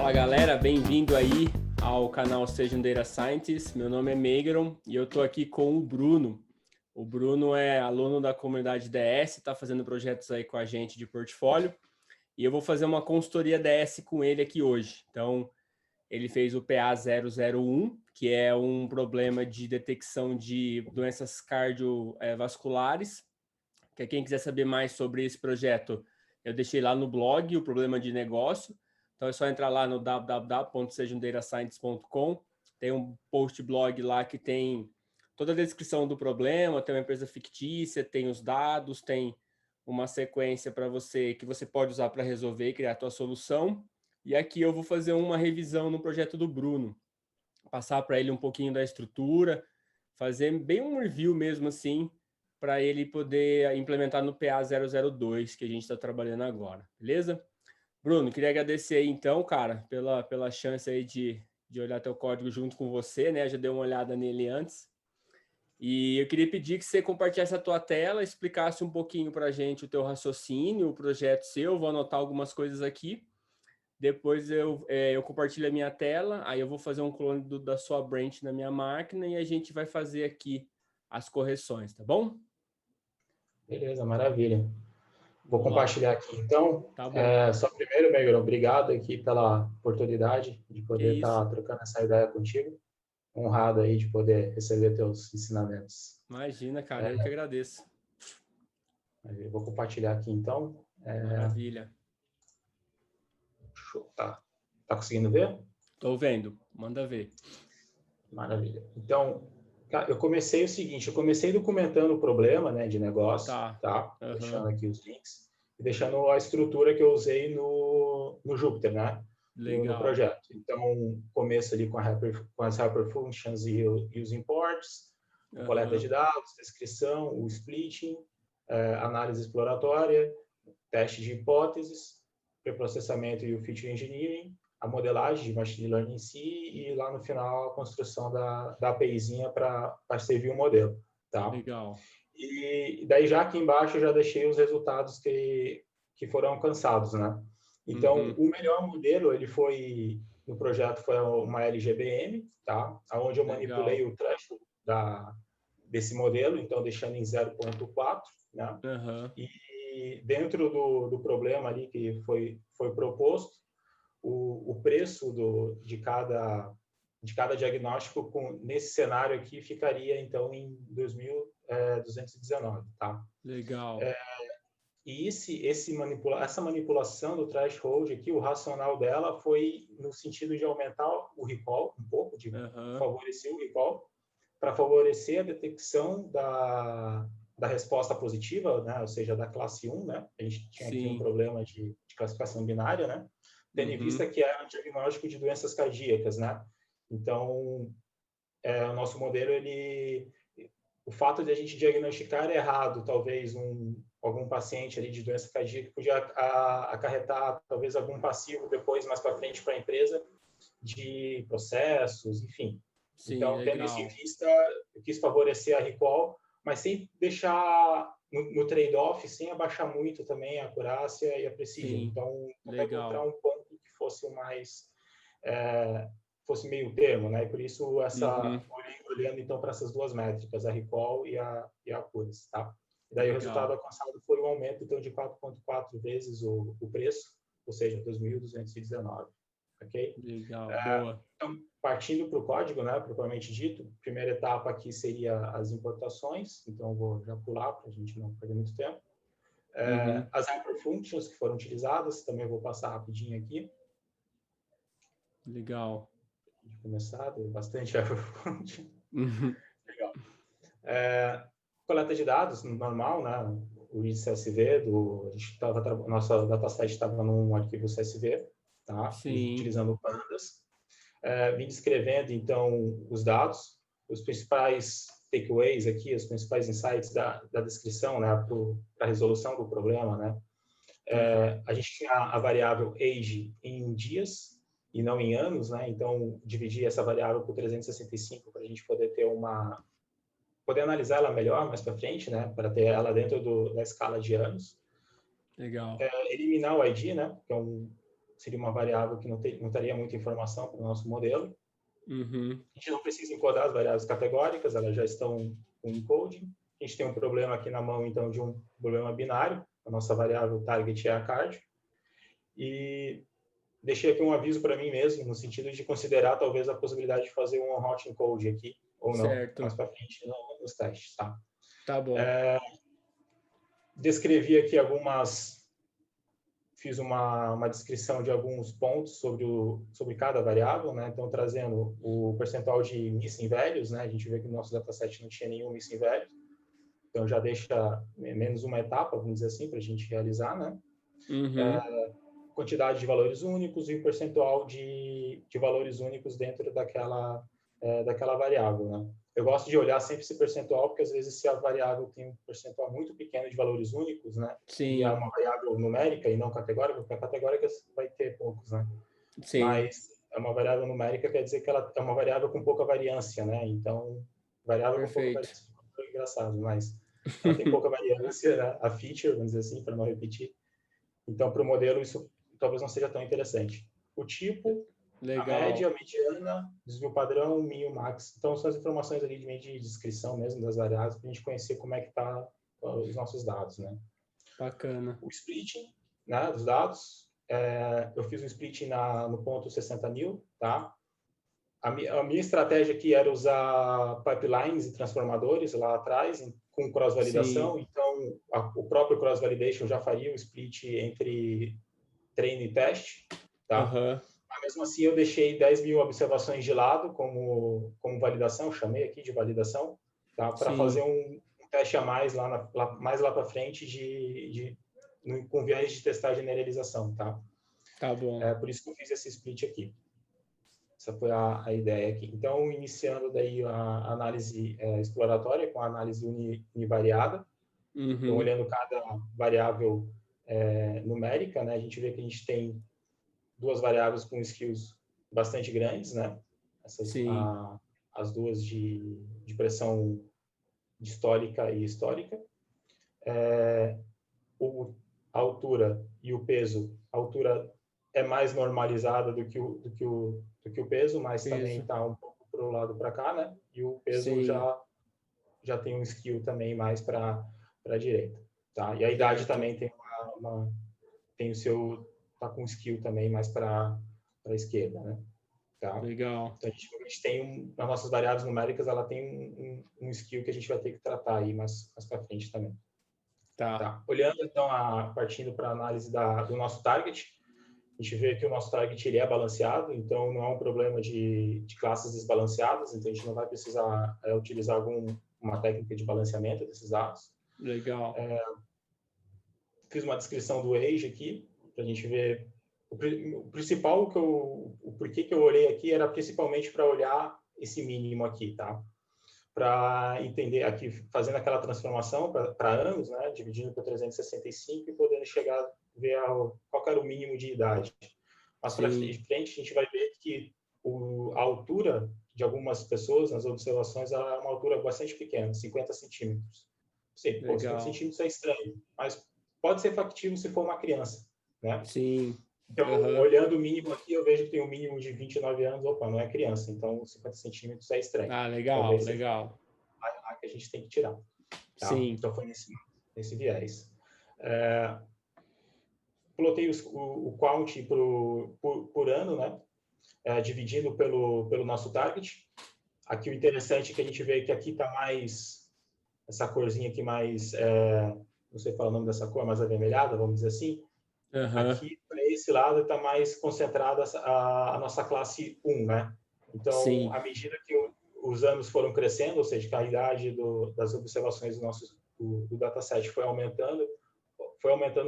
Fala galera, bem-vindo aí ao canal Seja um Data Scientist. Meu nome é Meigron e eu estou aqui com o Bruno. O Bruno é aluno da comunidade DS, está fazendo projetos aí com a gente de portfólio e eu vou fazer uma consultoria DS com ele aqui hoje. Então, ele fez o PA001, que é um problema de detecção de doenças cardiovasculares. Que quem quiser saber mais sobre esse projeto, eu deixei lá no blog, o problema de negócio. Então é só entrar lá no www.sejamdatascientist.com. Tem um post blog lá que tem toda a descrição do problema, tem uma empresa fictícia, tem os dados, tem uma sequência para você que você pode usar para resolver e criar a tua solução. E aqui eu vou fazer uma revisão no projeto do Bruno, passar para ele um pouquinho da estrutura, fazer bem um review mesmo assim, para ele poder implementar no PA002 que a gente está trabalhando agora, beleza? Bruno, queria agradecer aí então, cara, pela chance aí de olhar teu código junto com você, né? Já dei uma olhada nele antes. E eu queria pedir que você compartilhasse a tua tela, explicasse um pouquinho para a gente o teu raciocínio, o projeto seu. Vou anotar algumas coisas aqui. Depois eu compartilho a minha tela, aí eu vou fazer um clone da sua branch na minha máquina e a gente vai fazer aqui as correções, tá bom? Beleza, maravilha. Vou Vamos lá. compartilhar aqui, então. Tá bom. Só primeiro, Megan, obrigado aqui pela oportunidade de Que poder isso. estar trocando essa ideia contigo. Honrado aí de poder receber teus ensinamentos. Imagina, cara, eu que agradeço. Eu vou compartilhar aqui, então. Maravilha. Show. Tá conseguindo ver? Tô vendo. Manda ver. Maravilha. Então, eu comecei o seguinte, eu comecei documentando o problema, né, de negócio, Tá. tá? Uhum. Deixando aqui os links e deixando a estrutura que eu usei no Jupyter, né? No Legal. projeto. Então, começo ali com as hyperfunctions e os imports, coleta de dados, descrição, o splitting, análise exploratória, teste de hipóteses, preprocessamento e o feature engineering, a modelagem de machine learning em si e lá no final a construção da APIzinha para servir o modelo, tá? Legal. E daí já aqui embaixo eu já deixei os resultados que foram alcançados, né? Então, o melhor modelo, ele foi, no projeto, foi uma LGBM, tá? Onde eu manipulei Legal. o threshold desse modelo, então deixando em 0.4, né? E dentro do problema ali que foi proposto, o preço de cada diagnóstico nesse cenário aqui ficaria, então, em 2.219, tá? Legal. E essa manipulação do threshold aqui, o racional dela foi no sentido de aumentar o recall um pouco, de favorecer o recall, para favorecer a detecção da resposta positiva, né? Ou seja, da classe 1, né? A gente tinha aqui um problema de classificação binária, né? Tendo em vista que é um diagnóstico de doenças cardíacas, né? Então, o nosso modelo, o fato de a gente diagnosticar errado, talvez algum paciente ali de doença cardíaca podia acarretar talvez algum passivo depois, mais para frente, para a empresa, de processos, enfim. Sim, então, legal. tendo isso em vista, eu quis favorecer a recall, mas sem deixar no trade-off, sem abaixar muito também a acurácia e a precisão. Sim, então, legal. encontrar um ponto que fosse mais fosse meio termo, né? E por isso olhando então para essas duas métricas, a recall e a accuracy, tá? E daí o resultado alcançado foi um aumento então de 4,4 vezes o preço, ou seja, 2.219, ok? Legal, boa. Então, partindo para o código, né, propriamente dito, primeira etapa aqui seria as importações, então eu vou já pular para a gente não perder muito tempo. As hyperfunctions que foram utilizadas, também eu vou passar rapidinho aqui. Legal. De começar, deu bastante hyperfunction. Legal. Coleta de dados, normal, né? O CSV, nossa dataset estava num arquivo CSV, tá? Sim. Utilizando pandas. Vim descrevendo, então, os dados, os principais takeaways aqui, os principais insights da descrição, né? Para a resolução do problema, né? A gente tinha a variável age em dias e não em anos, né? Então, dividi essa variável por 365 para a gente poder ter poder analisar ela melhor mais para frente, né? Para ter ela dentro da escala de anos. Legal. Eliminar o ID, né? Que seria uma variável que não teria muita informação para o nosso modelo. Uhum. A gente não precisa encodar as variáveis categóricas, elas já estão com encoding. A gente tem um problema aqui na mão, então, de um problema binário. A nossa variável target é a card. E deixei aqui um aviso para mim mesmo, no sentido de considerar, talvez, a possibilidade de fazer um on-hot encode aqui, ou não, Certo. mais para frente nos testes, tá? Tá bom. Descrevi aqui fiz uma descrição de alguns pontos sobre cada variável, né? Então, trazendo o percentual de missing values, né? A gente vê que no nosso dataset não tinha nenhum missing value, então já deixa menos uma etapa, vamos dizer assim, para a gente realizar, né? Uhum. Quantidade de valores únicos e o percentual de valores únicos dentro daquela variável, né? Eu gosto de olhar sempre esse percentual, porque às vezes se a variável tem um percentual muito pequeno de valores únicos, né? Sim. E é uma variável numérica e não categórica, porque a categórica vai ter poucos, né? Sim. Mas é uma variável numérica, quer dizer que ela é uma variável com pouca variância, né? Então, variável Perfeito. com pouca variância é engraçado, mas ela tem pouca variância, né? A feature, vamos dizer assim, para não repetir. Então, para o modelo, isso talvez não seja tão interessante. O tipo, legal. A média, a mediana, desvio padrão, min, max. Então, são as informações ali de descrição mesmo das variáveis, para a gente conhecer como é que tá os nossos dados, né? Bacana. O splitting, né, dos dados. Eu fiz um splitting no ponto 60.000, tá? A minha estratégia aqui era usar pipelines e transformadores lá atrás, com cross-validação. Então, o próprio cross-validation já faria o split entre treino e teste, tá? Uhum. Mas, mesmo assim, eu deixei 10.000 observações de lado como validação, chamei aqui de validação, tá? Para fazer um teste a mais mais lá para frente com viés de testar a generalização, tá? Tá bom. Por isso que eu fiz esse split aqui. Essa foi a ideia aqui. Então, iniciando daí a análise exploratória com a análise univariada, então, olhando cada variável numérica, né, a gente vê que a gente tem duas variáveis com skills bastante grandes, né? As duas de pressão histórica e histórica. A altura e o peso. A altura é mais normalizada do que o peso, mas também está um pouco para o lado para cá, né? E o peso já tem um skill também mais para a direita, tá? E a idade também tem o seu, tá com skill também mais para a esquerda, né? Tá? Legal. Então, a gente tem nas nossas variáveis numéricas, ela tem um skill que a gente vai ter que tratar aí mais para frente também. Tá. Olhando, então, partindo para a análise do nosso target, a gente vê que o nosso target ele é balanceado, então não é um problema de classes desbalanceadas, então a gente não vai precisar utilizar uma técnica de balanceamento desses dados. Legal. Fiz uma descrição do age aqui, para a gente ver o principal o porquê que eu olhei aqui era principalmente para olhar esse mínimo aqui, tá? Para entender aqui, fazendo aquela transformação para anos, né? Dividindo por 365 e podendo chegar a ver qual era o mínimo de idade. Mas para frente a gente vai ver que a altura de algumas pessoas nas observações é uma altura bastante pequena, 50 centímetros. Sei, 50 centímetros é estranho, mas pode ser factível se for uma criança, né? Sim. Então, olhando o mínimo aqui, eu vejo que tem um mínimo de 29 anos. Opa, não é criança, então 50 centímetros é estranho. Ah, legal, talvez legal. A que a gente tem que tirar. Tá? Sim. Então, foi nesse viés. Plotei o count por ano, né? Dividindo pelo nosso target. Aqui o interessante é que a gente vê que aqui está mais, essa corzinha aqui mais, não sei falar o nome dessa cor, mais avermelhada, vamos dizer assim. Aqui, para esse lado, está mais concentrada a nossa classe 1, né? Então, à medida que os anos foram crescendo, ou seja, que a idade das observações do dataset foi aumentando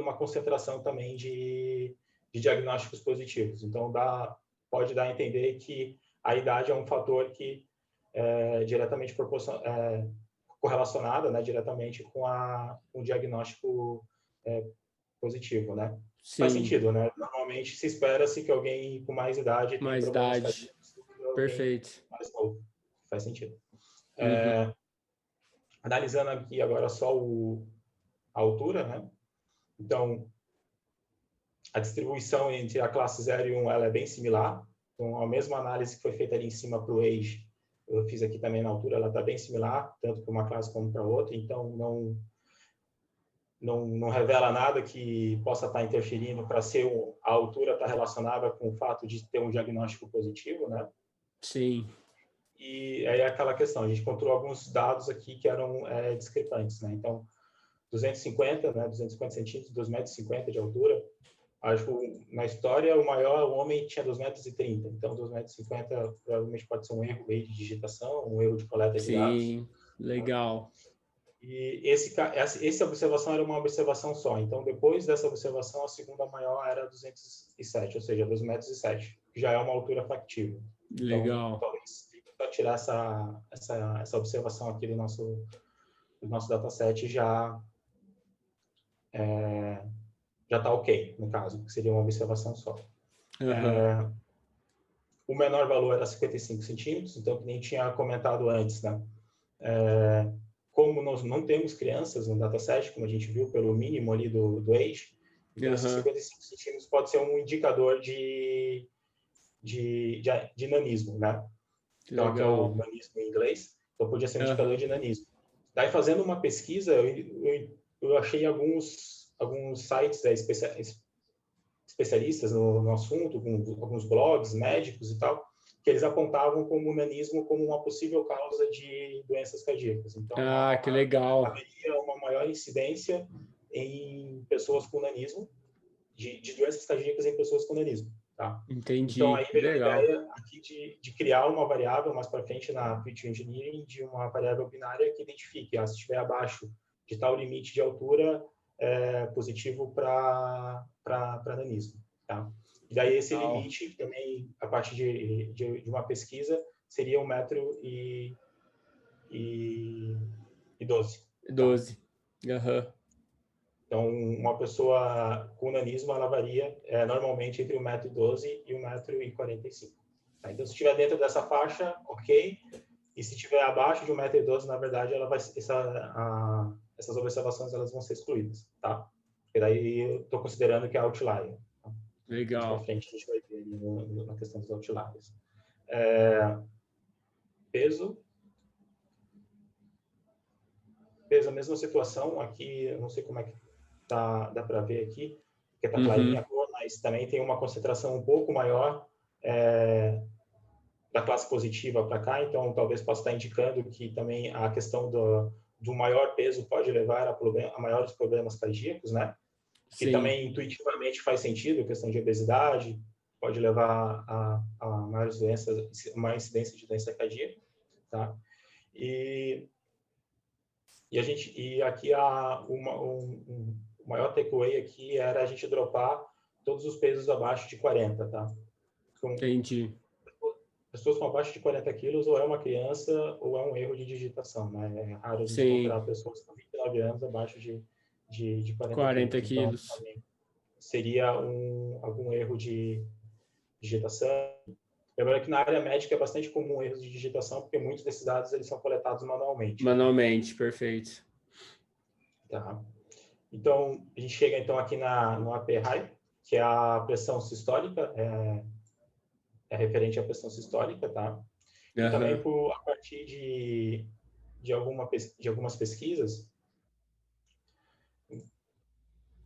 uma concentração também de diagnósticos positivos. Então, pode dar a entender que a idade é um fator que é diretamente correlacionado, né, diretamente com o diagnóstico positivo, né? Sim. Faz sentido, né? Normalmente se espera-se que alguém com mais idade tenha problemas cardíacos do que alguém Perfeito. mais novo. Faz sentido. Analisando aqui agora só a altura, né? Então, a distribuição entre a classe 0 e 1 ela é bem similar. Então, a mesma análise que foi feita ali em cima para o age, eu fiz aqui também na altura, ela está bem similar, tanto para uma classe como para outra, então não revela nada que possa estar interferindo para ser a altura está relacionada com o fato de ter um diagnóstico positivo, né? Sim. E aí é aquela questão, a gente encontrou alguns dados aqui que eram discrepantes, né? Então, 250, né? 250 centímetros, 2,50 metros de altura. Acho que na história o maior homem tinha 2,30 metros. Então, 2,50 metros provavelmente pode ser um erro aí de digitação, um erro de coleta de dados. Sim, legal. E essa observação era uma observação só. Então, depois dessa observação, a segunda maior era 207, ou seja, 2,07 metros, que já é uma altura factível. Legal. Então, talvez para tirar essa observação aqui do nosso dataset já está ok, no caso, porque seria uma observação só. Uhum. O menor valor era 55 centímetros, então, que nem tinha comentado antes, né? Como nós não temos crianças no dataset, como a gente viu pelo mínimo ali do age, então esses 55 centímetros pode ser um indicador de nanismo, né? Então, aqui é o nanismo em inglês, então podia ser um indicador de nanismo. Daí, fazendo uma pesquisa, eu achei alguns sites especialistas no assunto, alguns blogs médicos e tal, que eles apontavam como o nanismo como uma possível causa de doenças cardíacas. Então, que legal. haveria uma maior incidência em pessoas com nanismo, de doenças cardíacas em pessoas com nanismo. Tá? Entendi. Então, aí veio legal. a ideia aqui de criar uma variável mais para frente na Feature Engineering, de uma variável binária que identifique, se estiver abaixo de tal limite de altura, positivo para nanismo. Tá? E daí esse limite, também, a partir de uma pesquisa, seria 1,12 m. 12. Aham. Então, uma pessoa com nanismo, ela varia normalmente entre 1,12 m e 1,45 m. Tá? Então, se estiver dentro dessa faixa, ok. E se estiver abaixo de 1,12 m, na verdade, essas observações elas vão ser excluídas. Tá? Porque daí eu estou considerando que é outlier. Tá? Legal. Mais para frente, a gente vai ver ali na questão dos outliers. Peso. Peso, a mesma situação. Aqui, eu não sei como é que dá para ver aqui, porque está clarinha a cor, mas também tem uma concentração um pouco maior da classe positiva para cá, então talvez possa estar indicando que também a questão do maior peso pode levar a maiores problemas cardíacos, né? Que também intuitivamente faz sentido, a questão de obesidade pode levar a maiores doenças, maior incidência de doença cardíaca, tá? E aqui o maior takeaway aqui era a gente dropar todos os pesos abaixo de 40, tá? Entendi. Pessoas com abaixo de 40 quilos ou é uma criança ou é um erro de digitação, né? É raro a gente encontrar pessoas com 29 anos abaixo de 40 quilos. Então, também seria algum erro de digitação. Lembrando que na área médica é bastante comum erros de digitação, porque muitos desses dados eles são coletados manualmente. Manualmente, perfeito. Tá. Então, a gente chega então aqui no AP high, que é a pressão sistólica, é referente à pressão sistólica, tá? E também a partir de algumas pesquisas,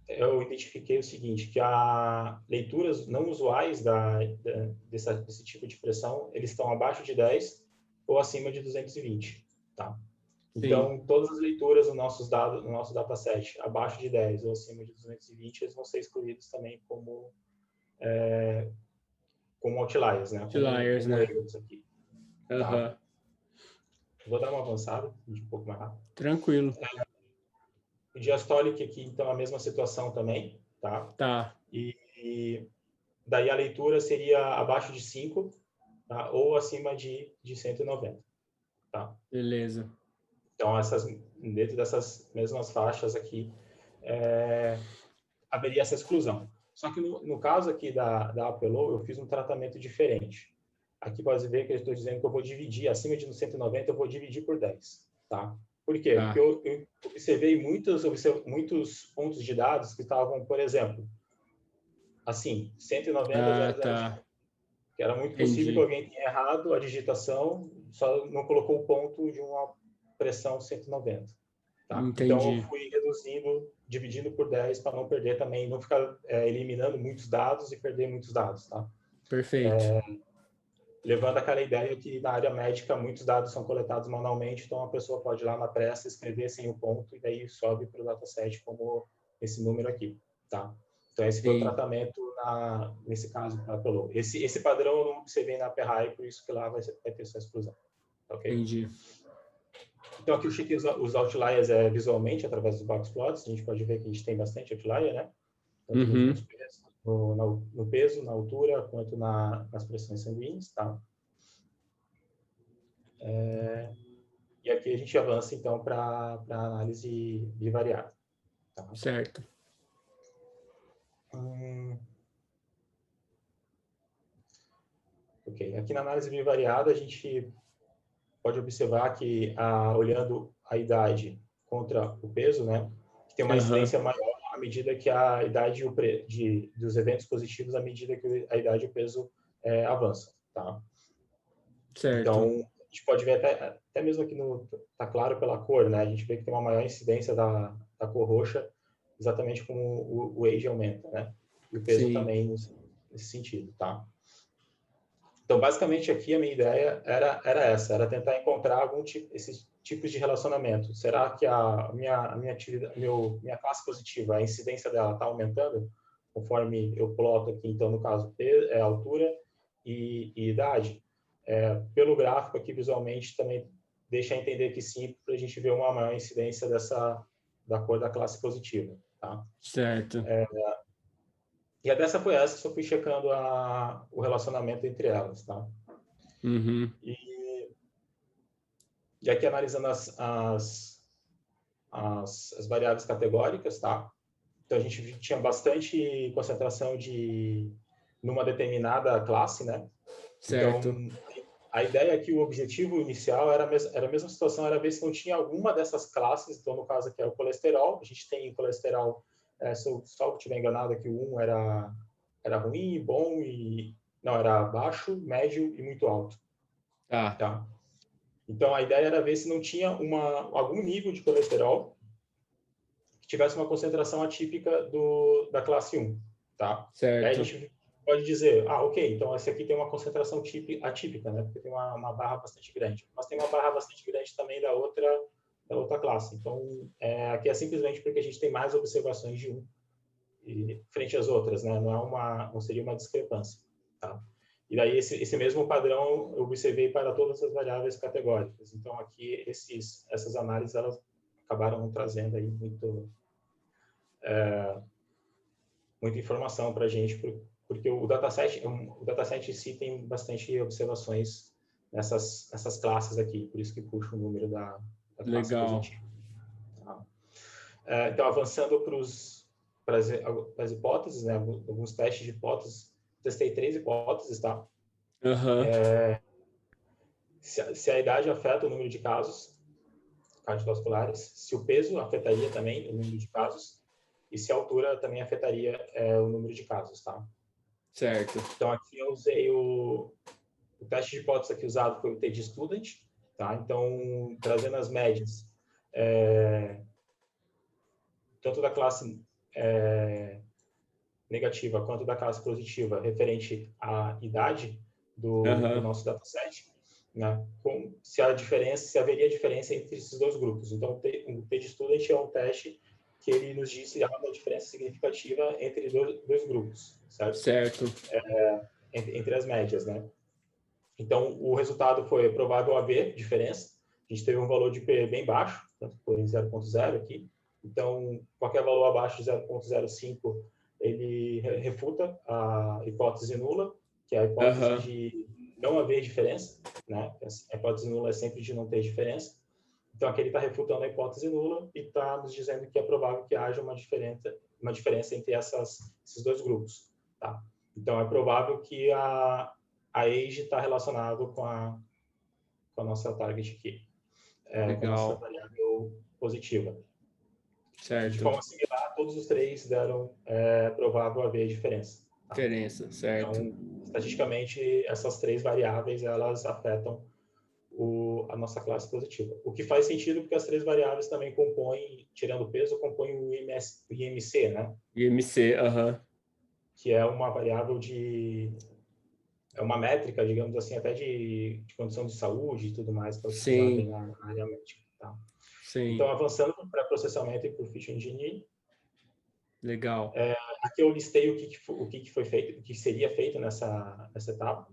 eu identifiquei o seguinte, que leituras não usuais desse tipo de pressão, eles estão abaixo de 10 ou acima de 220, tá? Então, todas as leituras do nosso dataset abaixo de 10 ou acima de 220, eles vão ser excluídos também como outliers, né? Outliers, como né? erros aqui. Tá? Vou dar uma avançada, um pouco mais rápido. Tranquilo. O diastólico aqui, então, a mesma situação também, tá? Tá. E daí a leitura seria abaixo de 5, tá? Ou acima de 190, tá? Beleza. Então, dentro dessas mesmas faixas aqui, haveria essa exclusão. Só que no caso aqui da APLOW, eu fiz um tratamento diferente. Aqui pode ver que eu estou dizendo que eu vou dividir, acima de 190, eu vou dividir por 10, tá? Por quê? Porque eu observei muitos pontos de dados que estavam, por exemplo, assim, 190, 001. Tá. Que era muito possível que alguém tenha errado a digitação, só não colocou o ponto de uma pressão 190. Tá? Então, eu fui reduzindo, dividindo por 10 para não perder também, não ficar eliminando muitos dados e perder muitos dados. Tá? Perfeito. Levando aquela ideia que na área médica muitos dados são coletados manualmente, então a pessoa pode ir lá na pressa escrever sem o ponto e daí sobe para o dataset como esse número aqui. Tá? Então, esse foi o tratamento nesse caso para Pelot. Esse padrão eu não observei na PRI, por isso que lá vai ter essa exclusão. Okay? Entendi. Então, aqui eu chequei os outliers visualmente, através dos box plots. A gente pode ver que a gente tem bastante outlier, né? Tanto no peso, na altura, quanto nas pressões sanguíneas, tá? E aqui a gente avança, então, para análise bivariada. Tá? Certo. Ok. Aqui na análise bivariada, a gente pode observar que, olhando a idade contra o peso, né, que tem uma incidência maior à medida que a idade dos eventos positivos, à medida que a idade e o peso avançam. Tá? Certo. Então, a gente pode ver até mesmo aqui tá claro pela cor, né? A gente vê que tem uma maior incidência da cor roxa, exatamente como o age aumenta, né? E o peso também nesse sentido, tá? Então, basicamente, aqui a minha ideia era tentar encontrar esses tipos de relacionamento. Será que a minha classe positiva, a incidência dela está aumentando conforme eu ploto aqui, então, no caso, altura e idade? Pelo gráfico aqui, visualmente, também deixa entender que sim, para a gente ver uma maior incidência da cor da classe positiva. Tá? Certo. E a dessa foi essa, só fui checando o relacionamento entre elas. Tá? E aqui analisando as variáveis categóricas, tá? Então a gente tinha bastante concentração numa determinada classe, né? Certo. Então a ideia é que o objetivo inicial era a mesma situação, era ver se não tinha alguma dessas classes. Então no caso aqui é o colesterol, a gente tem colesterol, se eu só estiver enganado aqui, o 1 era ruim, bom e não, era baixo, médio e muito alto. Tá? Então, a ideia era ver se não tinha algum nível de colesterol que tivesse uma concentração atípica da classe 1. Tá? Certo. Aí a gente pode dizer, ok, então esse aqui tem uma concentração atípica, né? Porque tem uma barra bastante grande. Mas tem uma barra bastante grande também da outra classe. Então, aqui é simplesmente porque a gente tem mais observações de um frente às outras, né? Não seria uma discrepância. Tá? E daí, esse mesmo padrão eu observei para todas as variáveis categóricas. Então, aqui, essas análises, elas acabaram trazendo aí muita informação para a gente, porque o dataset em si tem bastante observações nessas classes aqui, por isso que puxa o número da classe positiva. Tá? Então, avançando para as hipóteses, né? Alguns testes de hipóteses. Testei 3 hipóteses, tá? Se a idade afeta o número de casos cardiovasculares, se o peso afetaria também o número de casos e se a altura também afetaria o número de casos, tá? Certo. Então, aqui eu usei o teste de hipótese aqui usado foi o TD Student, tá? Então, trazendo as médias, tanto da classe negativa quanto da classe positiva referente à idade do nosso dataset, né? Se haveria diferença entre esses dois grupos. Então, o TD Student é um teste que ele nos diz se há uma diferença significativa entre dois grupos, certo? Certo. Entre as médias, né? Então, o resultado foi provável haver diferença. A gente teve um valor de P bem baixo, tanto foi 0,0 aqui. Então, qualquer valor abaixo de 0,05 ele refuta a hipótese nula, que é a hipótese de não haver diferença, né? A hipótese nula é sempre de não ter diferença. Então, aqui ele está refutando a hipótese nula e está nos dizendo que é provável que haja uma diferença entre esses dois grupos. Tá? Então, é provável que a age está relacionado com a nossa target aqui, com a nossa variável positiva. Certo. De forma similar, todos os três deram provável haver diferença. Diferença, certo. Então, estatisticamente, essas 3 variáveis, elas afetam a nossa classe positiva. O que faz sentido porque as 3 variáveis também compõem, tirando o peso, compõem o IMC, né? IMC, que é uma variável é uma métrica, digamos assim, até de condição de saúde e tudo mais, para utilizar na área médica. Tá? Sim. Então, avançando para pré-processamento e para o feature engineering. Legal. Aqui eu listei o que foi feito, o que seria feito nessa etapa.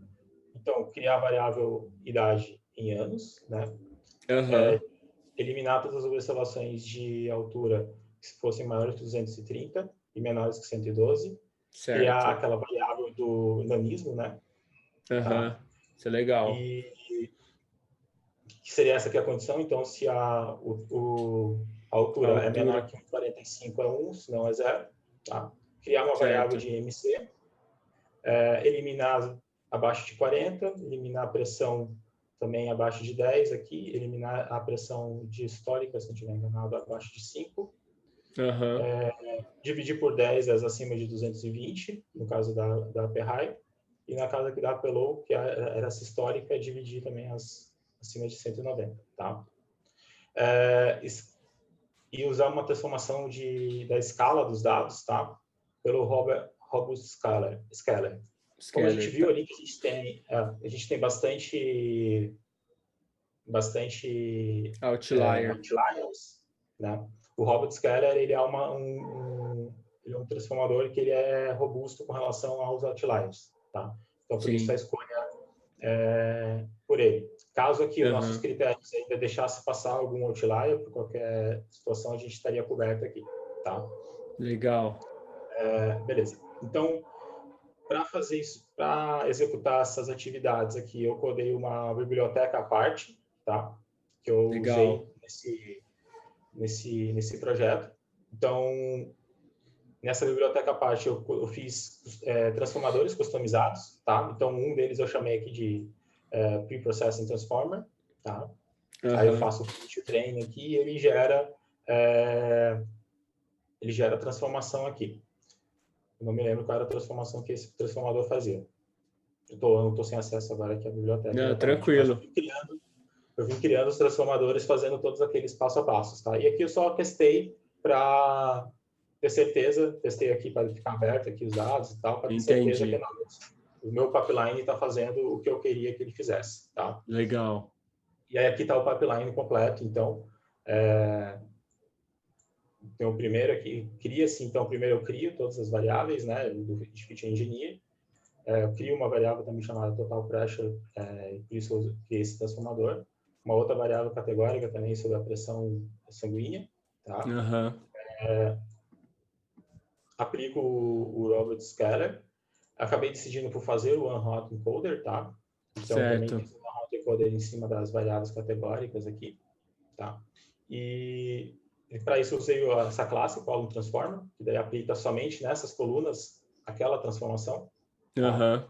Então, criar a variável idade em anos, né? Eliminar todas as observações de altura que fossem maiores que 230 e menores que 112. Certo. Criar aquela variável do nanismo, né? Tá? Isso é legal. E que seria essa aqui a condição. Então, se a altura é menor que 1,45 é 1, se não é 0. Tá? Criar uma variável de MC. Eliminar abaixo de 40. Eliminar a pressão também abaixo de 10 aqui. Eliminar a pressão histórica, se não estiver enganado, abaixo de 5. Dividir por 10 as acima de 220, no caso da Perhai. E na casa que dá Pelou, que era essa histórica, dividir também as acima de 190, tá? E usar uma transformação da escala dos dados, tá? Pelo Robust Scaler. Como a gente viu ali que a gente tem bastante outliers, né? O Robust Scaler, ele é ele é um transformador que ele é robusto com relação aos outliers, tá? Então, por isso a escolha por ele. Caso aqui os nossos critérios ainda deixassem passar algum outlier, por qualquer situação, a gente estaria coberto aqui, tá? Legal. Beleza. Então, para fazer isso, para executar essas atividades aqui, eu codei uma biblioteca à parte, tá? Que eu usei nesse projeto. Então, nessa biblioteca à parte, eu fiz transformadores customizados, tá? Então, um deles eu chamei aqui de Pre-Processing Transformer, tá? Aí eu faço o feature train aqui e ele gera transformação aqui. Eu não me lembro qual era a transformação que esse transformador fazia. Eu não estou sem acesso agora aqui à biblioteca. Não, tranquilo. Eu vim criando os transformadores, fazendo todos aqueles passo a passo, tá? E aqui eu só testei para ter certeza, testei aqui para ficar aberto aqui os dados e tal, para ter certeza que o meu pipeline está fazendo o que eu queria que ele fizesse, tá? Legal. E aí aqui está o pipeline completo, então, tem o primeiro aqui, cria-se, então, primeiro eu crio todas as variáveis, né, de Feature Engineer, eu crio uma variável também chamada Total Pressure, e por isso eu criei esse transformador, uma outra variável categórica também sobre a pressão sanguínea, tá? Aplico o Robert Scaler, acabei decidindo por fazer o One-Hot Encoder, tá? Então, também fiz o One-Hot Encoder em cima das variáveis categóricas aqui, tá? E para isso eu usei essa classe, Column Transformer, que daí aplica somente nessas colunas aquela transformação. Tá?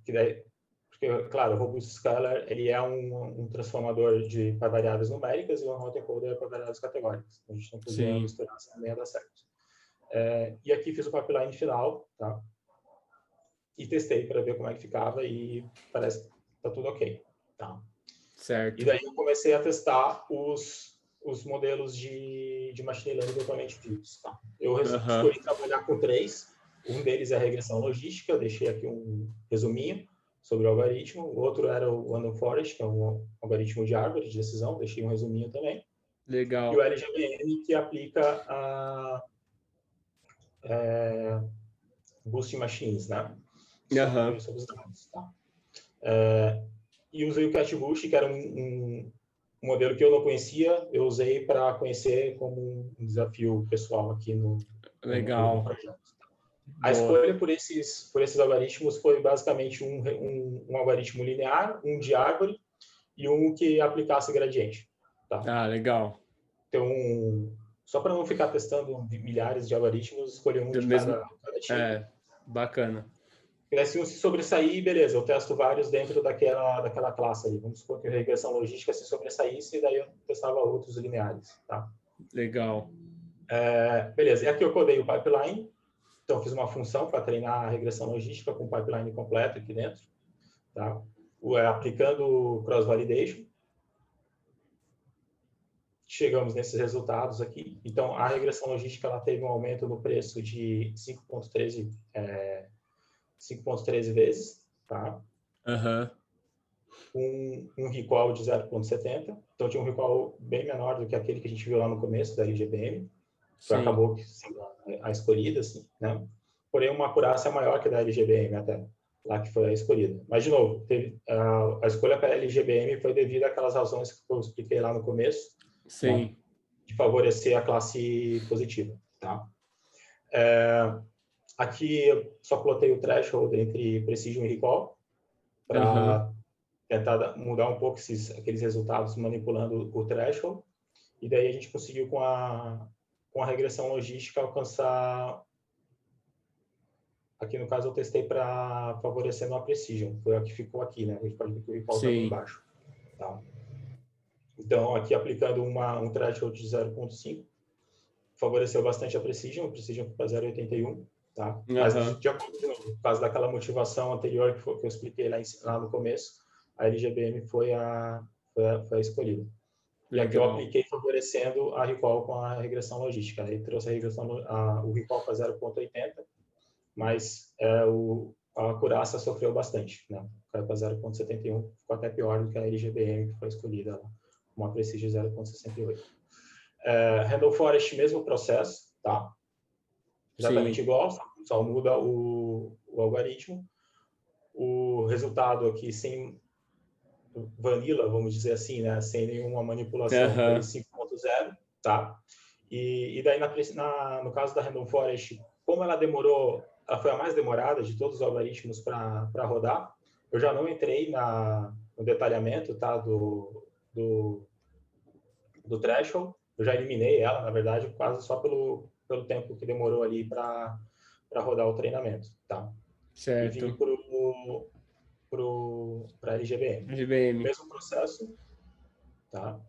Que daí, porque, claro, o Robust Scaler, ele é um transformador para variáveis numéricas e o One-Hot Encoder é para variáveis categóricas. A gente não podia misturar, senão nem ia dar certo. E aqui fiz o pipeline final, tá? E testei para ver como é que ficava e parece que tá tudo ok, tá? Certo. E daí eu comecei a testar os modelos de machine learning virtualmente ditos, tá? Eu escolhi trabalhar com 3. Um deles é a regressão logística, eu deixei aqui um resuminho sobre o algoritmo. O outro era o Random Forest, que é um algoritmo de árvore de decisão, deixei um resuminho também. Legal. E o LGBN, que aplica a Boosting Machines, né? Sobre os dados, tá? E usei o CatBoost, que era um modelo que eu não conhecia, eu usei para conhecer como um desafio pessoal aqui no projeto. A escolha por esses algoritmos foi basicamente um algoritmo linear, um de árvore e um que aplicasse gradiente. Tá? Legal. Então, só para não ficar testando milhares de algoritmos, escolhi um de cada tipo. Bacana. E se um se sobressair, beleza, eu testo vários dentro daquela classe ali. Vamos supor que a regressão logística se sobressaísse, e daí eu testava outros lineares. Tá? Legal. Beleza, e aqui eu codei o pipeline. Então, fiz uma função para treinar a regressão logística com pipeline completo aqui dentro, tá? Aplicando cross-validation. Chegamos nesses resultados aqui. Então, a regressão logística ela teve um aumento no preço de 5,13 vezes, tá? Um recall de 0,70. Então, tinha um recall bem menor do que aquele que a gente viu lá no começo da LGBM, que acabou sendo a escolhida, assim, né? Porém, uma acurácia maior que a da LGBM até, lá que foi a escolhida. Mas, de novo, a escolha para a LGBM foi devido àquelas razões que eu expliquei lá no começo, sim, né? De favorecer a classe positiva, tá? Aqui eu só plotei o threshold entre Precision e Recall para tentar mudar um pouco aqueles resultados manipulando o threshold. E daí a gente conseguiu, com a regressão logística, alcançar... Aqui, no caso, eu testei para favorecer a Precision. Foi a que ficou aqui, né? A gente pode ver que o recall está aqui embaixo. Tá? Então, aqui aplicando um threshold de 0,5, favoreceu bastante a Precision foi para 0,81. Tá? Mas, de acordo, por causa daquela motivação anterior que eu expliquei lá no começo, a LGBM foi a escolhida. E aqui eu apliquei favorecendo a recall com a regressão logística. Aí trouxe o recall para 0,80, mas a acurácia sofreu bastante, né? Caiu para 0,71, ficou até pior do que a LGBM que foi escolhida, uma Precision 0,68. Random Forest, mesmo processo, tá? Exatamente igual, só muda o algoritmo. O resultado aqui sem vanilla, vamos dizer assim, né? Sem nenhuma manipulação, foi 5.0, tá? E daí, no caso da Random Forest, como ela foi a mais demorada de todos os algoritmos para rodar, eu já não entrei no detalhamento, tá? Do threshold, eu já eliminei ela, na verdade, quase só pelo tempo que demorou ali para rodar o treinamento, tá? Certo. E vim para LGBM. Mesmo processo, tá?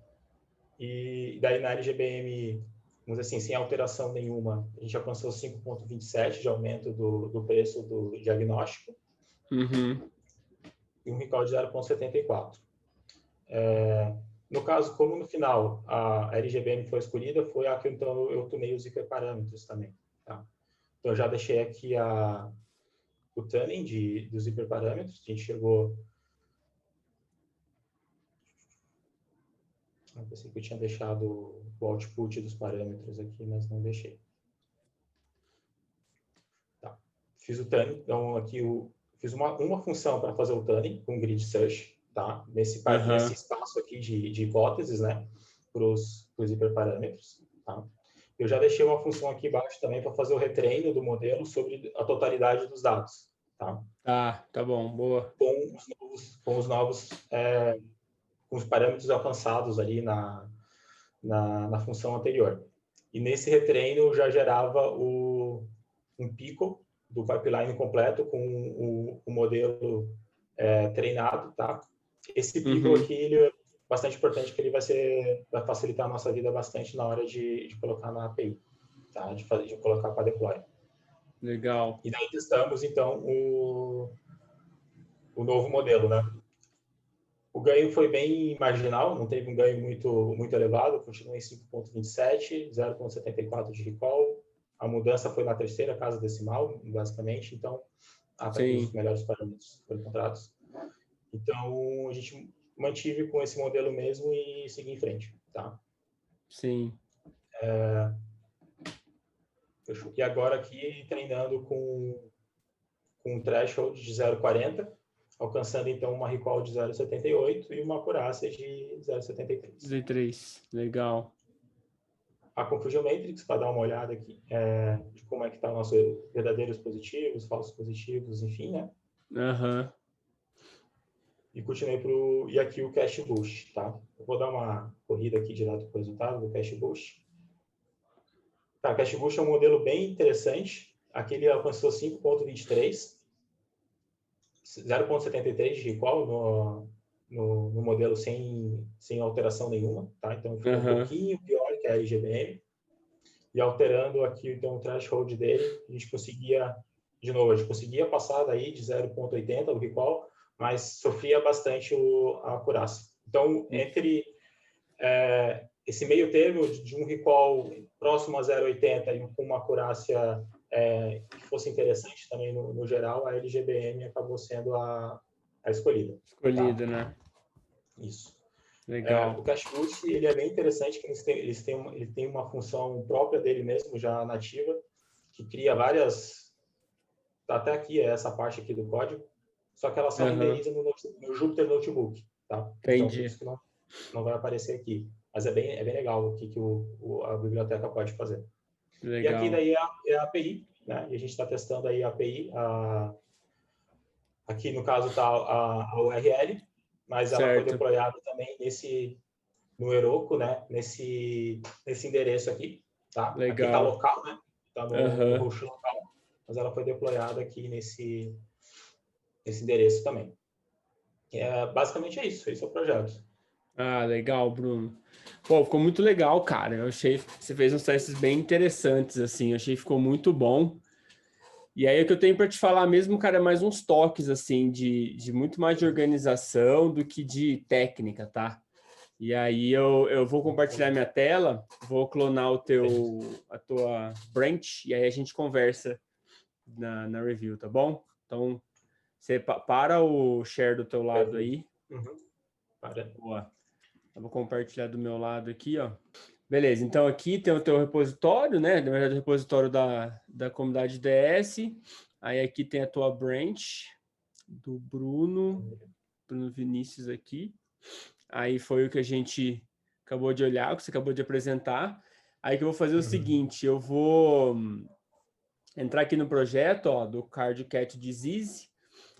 E daí na LGBM, vamos dizer assim, sem alteração nenhuma, a gente alcançou 5,27 de aumento do preço do diagnóstico e um recall de 0,74. No caso, como no final a LGBM foi escolhida, foi a que então eu tomei os hiperparâmetros também, tá? Então eu já deixei aqui o tuning dos hiperparâmetros, a gente chegou... Eu pensei que eu tinha deixado o output dos parâmetros aqui, mas não deixei. Tá. Fiz o tuning, então aqui fiz uma função para fazer o tuning com grid search, tá? Nesse espaço aqui de hipóteses, né? Para os hiperparâmetros, tá? Eu já deixei uma função aqui embaixo também para fazer o retreino do modelo sobre a totalidade dos dados, tá? Tá bom, boa. Com os parâmetros alcançados ali na função anterior. E nesse retreino já gerava um pico do pipeline completo com o modelo treinado, tá? Esse pico aqui ele é bastante importante, que ele vai facilitar a nossa vida bastante na hora de colocar na API, tá? De colocar para deploy. Legal. E daí testamos, então, o novo modelo, né? O ganho foi bem marginal, não teve um ganho muito elevado, continua em 5,27, 0,74 de recall. A mudança foi na terceira casa decimal, basicamente, então os melhores parâmetros foram encontrados. Então, a gente mantive com esse modelo mesmo e seguir em frente, tá? Sim. E agora aqui treinando com um threshold de 0,40, alcançando então uma recall de 0,78 e uma acurácia de 0,73. Legal. A Confusion Matrix, para dar uma olhada aqui de como é que está o nosso verdadeiros positivos, falsos positivos, enfim, né? E continuei e aqui o Cache Boost, tá? Eu vou dar uma corrida aqui direto para o resultado do Cache Boost. Tá, o Cache Boost é um modelo bem interessante. Aqui ele alcançou 5,23, 0,73 de recall no modelo sem alteração nenhuma, tá? Então ficou um pouquinho pior que a LGBM. e alterando aqui então, o threshold dele, a gente conseguia, de novo, a gente conseguia passar daí de 0,80 o recall, mas sofria bastante a acurácia. Então, entre esse meio termo de um recall próximo a 0,80 e com uma acurácia que fosse interessante também no geral, a LGBM acabou sendo a escolhida. Escolhida, tá? Né? Isso. Legal. O Cacheboot, ele é bem interessante, que ele tem uma função própria dele mesmo, já nativa, que cria várias... Até aqui, essa parte aqui do código, só que ela só renderiza no Jupyter Notebook. Tá? Então, por isso que não vai aparecer aqui. Mas é bem legal o que a biblioteca pode fazer. Legal. E aqui daí é a API, né? E a gente está testando aí a API. Aqui, no caso, está a URL, mas ela foi deployada também no Heroku, né? Nesse endereço aqui. Tá? Legal. Aqui está local, né? Está no host local, mas ela foi deployada aqui nesse endereço também. Basicamente é isso. Esse é o projeto. Ah, legal, Bruno. Pô, ficou muito legal, cara. Eu achei que você fez uns testes bem interessantes, assim. Eu achei que ficou muito bom. E aí o que eu tenho para te falar mesmo, cara, é mais uns toques, assim, de muito mais de organização do que de técnica, tá? E aí eu vou compartilhar minha tela, vou clonar a tua branch, e aí a gente conversa na review, tá bom? Então, você para o share do teu lado aí. Boa. Eu vou compartilhar do meu lado aqui, ó. Beleza, então aqui tem o teu repositório, né? Na verdade, o repositório da comunidade DS. Aí aqui tem a tua branch do Bruno Vinícius aqui. Aí foi o que a gente acabou de olhar, o que você acabou de apresentar. Aí que eu vou fazer o seguinte, eu vou entrar aqui no projeto, ó, do Cardiac Disease.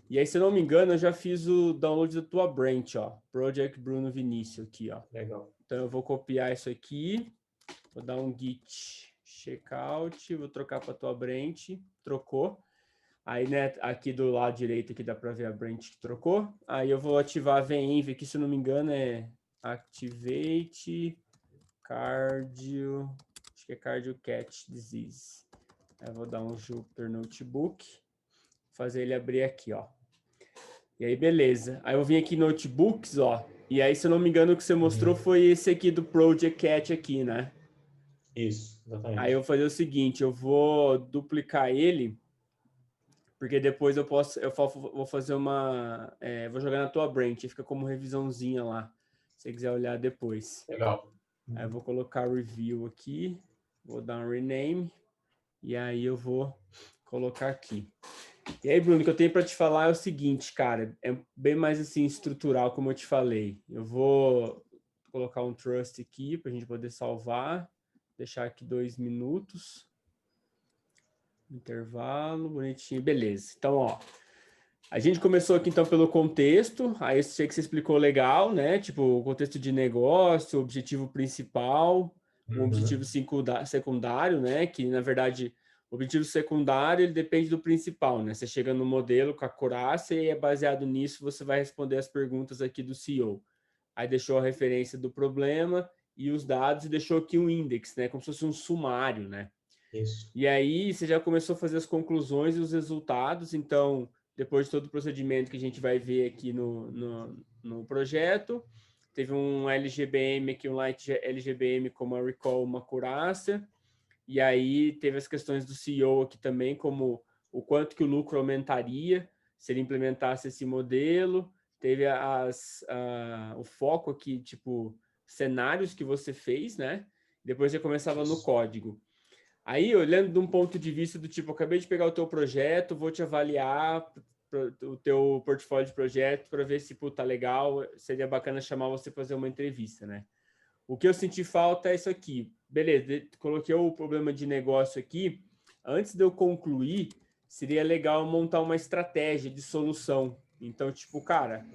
E aí, se eu não me engano, eu já fiz o download da tua branch, ó. Project Bruno Vinícius aqui, ó. Legal. Então, eu vou copiar isso aqui. Vou dar um git checkout. Vou trocar para tua branch. Trocou. Aí, né, aqui do lado direito aqui dá para ver a branch que trocou. Aí eu vou ativar a venv aqui, se eu não me engano, é activate cardio... Acho que é cardiac disease. Aí eu vou dar um Jupyter Notebook. Fazer ele abrir aqui, ó. E aí, beleza. Aí eu vim aqui em Notebooks, ó. E aí, se eu não me engano, o que você mostrou foi esse aqui do Project Cat aqui, né? Isso, exatamente. Aí eu vou fazer o seguinte, eu vou duplicar ele, porque depois vou fazer uma... vou jogar na tua branch, fica como revisãozinha lá, se você quiser olhar depois. Legal. Aí eu vou colocar review aqui, vou dar um rename, e aí eu vou colocar aqui. E aí, Bruno, o que eu tenho para te falar é o seguinte, cara, é bem mais assim estrutural, como eu te falei. Eu vou colocar um trust aqui para a gente poder salvar, deixar aqui 2 minutos. Intervalo, bonitinho, beleza. Então, ó, a gente começou aqui então pelo contexto, aí eu sei que você explicou legal, né? Tipo, o contexto de negócio, o objetivo principal, o objetivo secundário, né? Que, na verdade... O objetivo secundário, ele depende do principal, né? Você chega no modelo com a acurácia e é baseado nisso, você vai responder as perguntas aqui do CEO. Aí deixou a referência do problema e os dados e deixou aqui um index, né? Como se fosse um sumário, né? Isso. E aí você já começou a fazer as conclusões e os resultados, então, depois de todo o procedimento que a gente vai ver aqui no projeto, teve um LGBM aqui, um Light LGBM como a recall, uma acurácia. E aí teve as questões do CEO aqui também, como o quanto que o lucro aumentaria se ele implementasse esse modelo. Teve o foco aqui, tipo, cenários que você fez, né? Depois você começava no código. Aí, olhando de um ponto de vista do tipo, eu acabei de pegar o teu projeto, vou te avaliar o teu portfólio de projeto para ver se, tá legal, seria bacana chamar você para fazer uma entrevista, né? O que eu senti falta é isso aqui. Beleza, coloquei o problema de negócio aqui. Antes de eu concluir, seria legal montar uma estratégia de solução. Então, tipo, cara,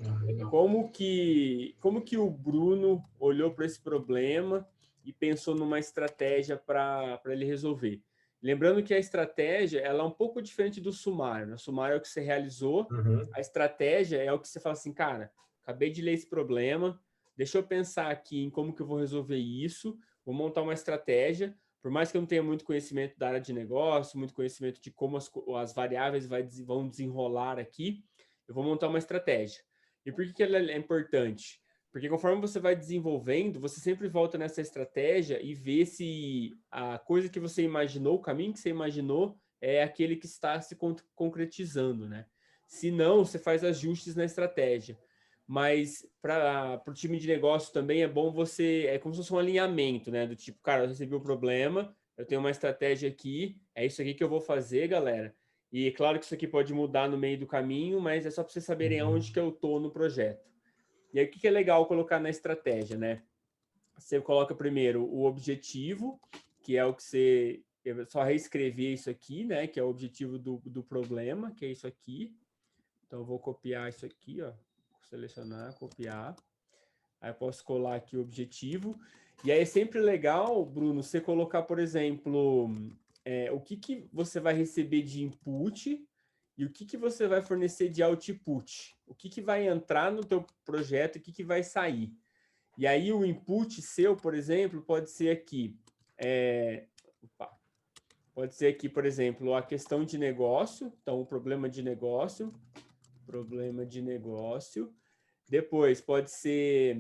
como que o Bruno olhou para esse problema e pensou numa estratégia para ele resolver? Lembrando que a estratégia ela é um pouco diferente do sumário. Né? O sumário é o que você realizou, a estratégia é o que você fala assim, cara, acabei de ler esse problema, deixa eu pensar aqui em como que eu vou resolver isso, vou montar uma estratégia Por mais que eu não tenha muito conhecimento da área de negócio, muito conhecimento de como as variáveis vão desenrolar aqui, eu vou montar uma estratégia. E por que ela é importante? Porque conforme você vai desenvolvendo, você sempre volta nessa estratégia e vê se a coisa que você imaginou, o caminho que você imaginou, é aquele que está se concretizando, né? Se não, você faz ajustes na estratégia. Mas para o time de negócio também é bom você... É como se fosse um alinhamento, né? Do tipo, cara, eu recebi um problema, eu tenho uma estratégia aqui, é isso aqui que eu vou fazer, galera. E claro que isso aqui pode mudar no meio do caminho, mas é só para vocês saberem aonde que eu estou no projeto. E aí, o que é legal colocar na estratégia, né? Você coloca primeiro o objetivo, que é o que você... Eu só reescrever isso aqui, né? Que é o objetivo do problema, que é isso aqui. Então, eu vou copiar isso aqui, ó. Selecionar, copiar. Aí eu posso colar aqui o objetivo. E aí é sempre legal, Bruno, você colocar, por exemplo, o que você vai receber de input e o que você vai fornecer de output. O que vai entrar no teu projeto e o que vai sair. E aí o input seu, por exemplo, pode ser aqui. Pode ser aqui, por exemplo, a questão de negócio. Então, o problema de negócio. Depois pode ser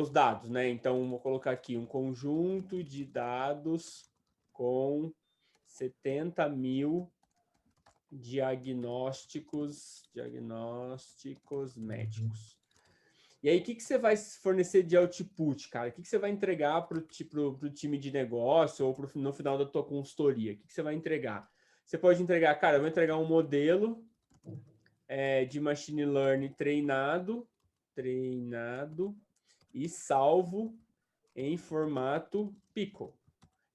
os dados, né? Então, vou colocar aqui um conjunto de dados com 70 mil diagnósticos médicos. E aí, o que você vai fornecer de output, cara? O que você vai entregar para o time de negócio ou no final da tua consultoria? O que você vai entregar? Você pode entregar, cara, eu vou entregar um modelo de machine learning treinado e salvo em formato Pickle.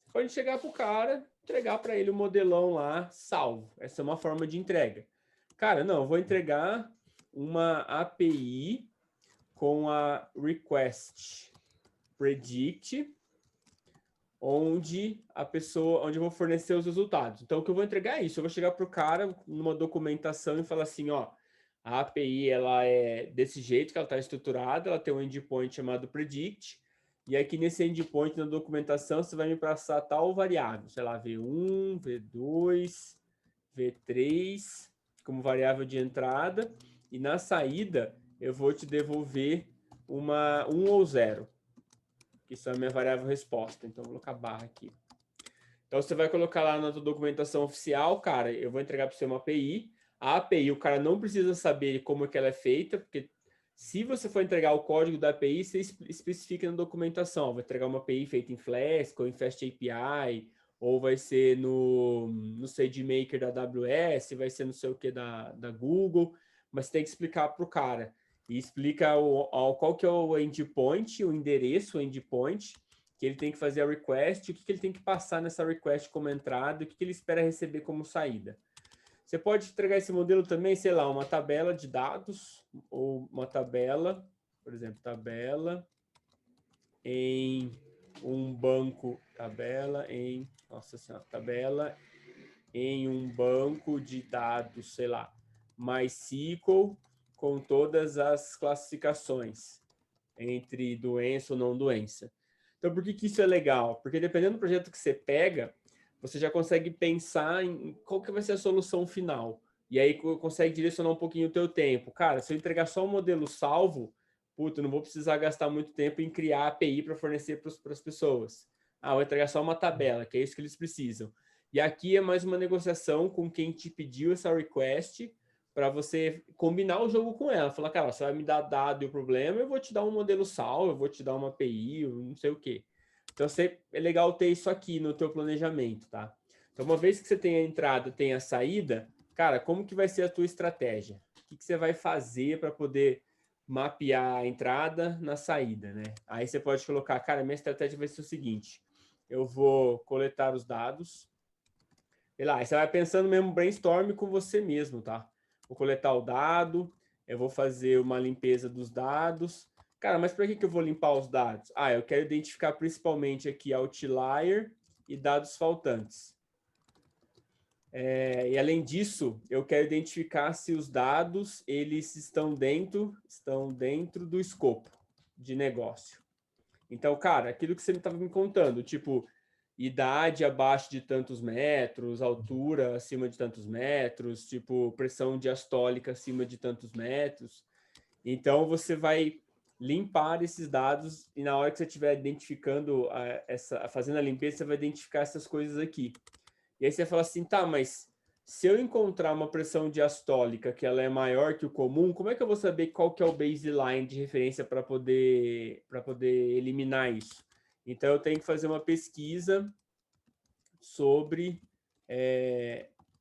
Você pode chegar para o cara, entregar para ele o modelão lá, salvo. Essa é uma forma de entrega. Cara, não, eu vou entregar uma API com a request predict, onde eu vou fornecer os resultados. Então, o que eu vou entregar é isso. Eu vou chegar para o cara numa documentação e falar assim, ó, a API ela é desse jeito que ela está estruturada, ela tem um endpoint chamado predict, e aqui nesse endpoint na documentação você vai me passar tal variável, sei lá, V1, V2, V3, como variável de entrada, e na saída eu vou te devolver uma 1 ou 0, que isso é a minha variável resposta. Então, eu vou colocar barra aqui. Então, você vai colocar lá na tua documentação oficial, cara, eu vou entregar para você uma API. A API, o cara não precisa saber como é que ela é feita, porque se você for entregar o código da API, você especifica na documentação. Vai entregar uma API feita em Flask ou em Fast API, ou vai ser no SageMaker da AWS, vai ser não sei o que da Google, mas tem que explicar para o cara. E explica qual que é o endpoint, o endereço, o endpoint, que ele tem que fazer a request, o que ele tem que passar nessa request como entrada, e o que ele espera receber como saída. Você pode entregar esse modelo também, sei lá, uma tabela de dados, ou uma tabela, por exemplo, tabela em um banco, tabela em um banco de dados, sei lá, MySQL, com todas as classificações entre doença ou não doença. Então, por que isso é legal? Porque dependendo do projeto que você pega, você já consegue pensar em qual que vai ser a solução final. E aí consegue direcionar um pouquinho o teu tempo. Cara, se eu entregar só um modelo salvo, puta, não vou precisar gastar muito tempo em criar API para fornecer para as pessoas. Vou entregar só uma tabela, que é isso que eles precisam. E aqui é mais uma negociação com quem te pediu essa request, para você combinar o jogo com ela. Falar, cara, você vai me dar dado e o problema, eu vou te dar um modelo salvo, eu vou te dar uma API, eu não sei o quê. Então, é legal ter isso aqui no teu planejamento, tá? Então, uma vez que você tem a entrada, tem a saída, cara, como que vai ser a tua estratégia? O que você vai fazer para poder mapear a entrada na saída, né? Aí você pode colocar, cara, minha estratégia vai ser o seguinte, eu vou coletar os dados, sei lá, aí você vai pensando mesmo brainstorm com você mesmo, tá? Vou coletar o dado, eu vou fazer uma limpeza dos dados. Cara, mas para que eu vou limpar os dados? Eu quero identificar principalmente aqui outlier e dados faltantes. E além disso, eu quero identificar se os dados eles estão dentro do escopo de negócio. Então, cara, aquilo que você estava me contando, tipo, idade abaixo de tantos metros, altura acima de tantos metros, tipo pressão diastólica acima de tantos metros. Então, você vai limpar esses dados e na hora que você estiver identificando, fazendo a limpeza, você vai identificar essas coisas aqui. E aí você fala assim, tá, mas se eu encontrar uma pressão diastólica que ela é maior que o comum, como é que eu vou saber qual que é o baseline de referência para poder eliminar isso? Então, eu tenho que fazer uma pesquisa sobre